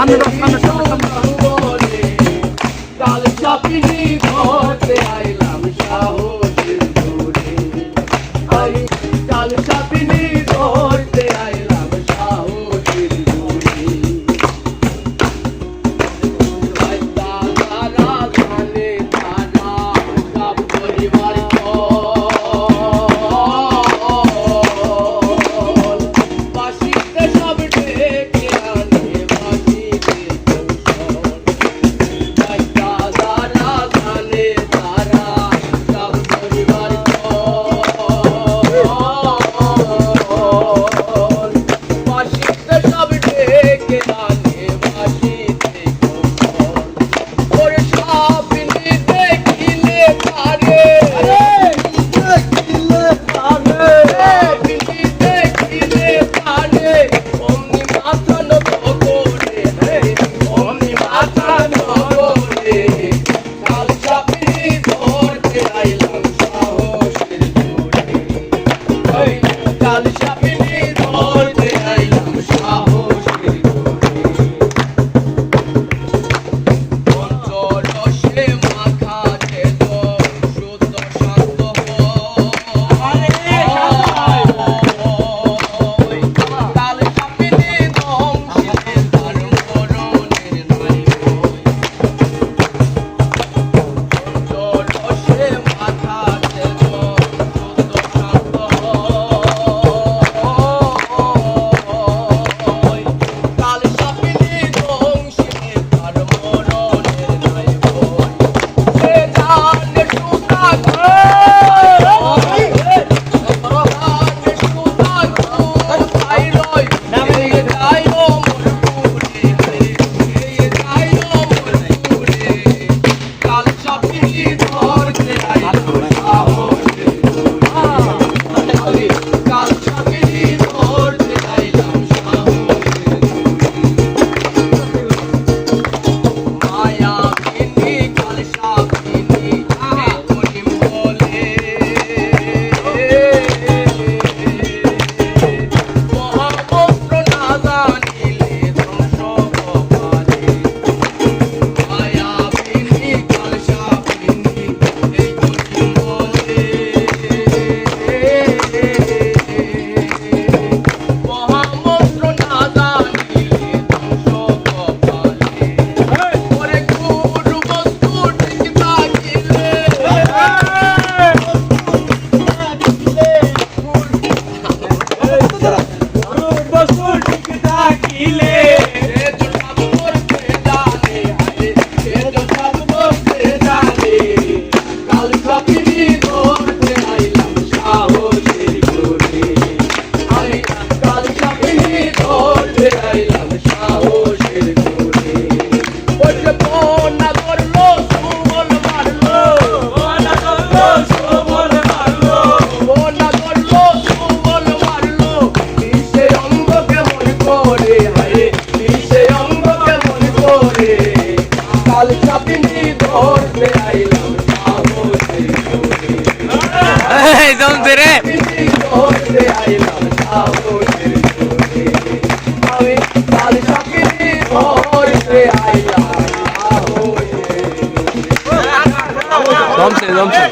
সামনে দাও, সামনে, সামনে, সামনে। কাল চাপিনি ধরতে আইলাম সাহসের জোরে, কাল চাপিনি ধরতে আইলাম সাহসের জোরে। তারা জানে তারা সব পরিবার বাসিতে সব ডেকে আনে বাসিতে কাল চাপিনি ধরতে আইলাম সাহসের জোরে, পঞ্চরসে মাখা যেত শুদ্ধ শান্ত হয়। কাল চাপিনি ধ্বংসে তার মরণের নাই ভয়। পঞ্চরসে মাখা যেত শুদ্ধ শান্ত হয়। কাল চাপিনি ধ্বংসে তার মরণের নাই ভয়। সে জানে সুতা কাল চাপিনি ধরতে আইলাম সাহসের জোরে, কাল চাপিনি ধরতে আইলাম সাহসের জোরে। মায়াবিনী কাল চাপিনি এই করিম বলে, মহামন্ত্র না জানিলে ধ্বংস কপালে। মায়াবিনী কাল চাপিনি এই করিম বলে, মহামন্ত্র না জানিলে ধ্বংস কপালে। ওরে গুরু বস্তু ঠিক থাকিলে, সে তো সব করতে জানে, সে তো সব করতে জানে। কাল চাপিনি ধরতে আইলাম সাহসের জোরে, কাল চাপিনি ধরতে আইলাম সাহসের জোরে। ওই যে বন্যা করলো সুবল মারলো, বন্যা করলো সুবল মারলো, বিষে অঙ্গ কেমন করে, হায় বিষে অঙ্গ কেমন করে। কাল চাপিনি ধরতে আইলাম সাহসের জোরে, এই জমছে রে। চাপিনি ধরতে আইলাম সাহসের জোরে। আমি কাল চাপিনি ধরতে আইলাম সাহসের জোরে। জমছে, জমছে।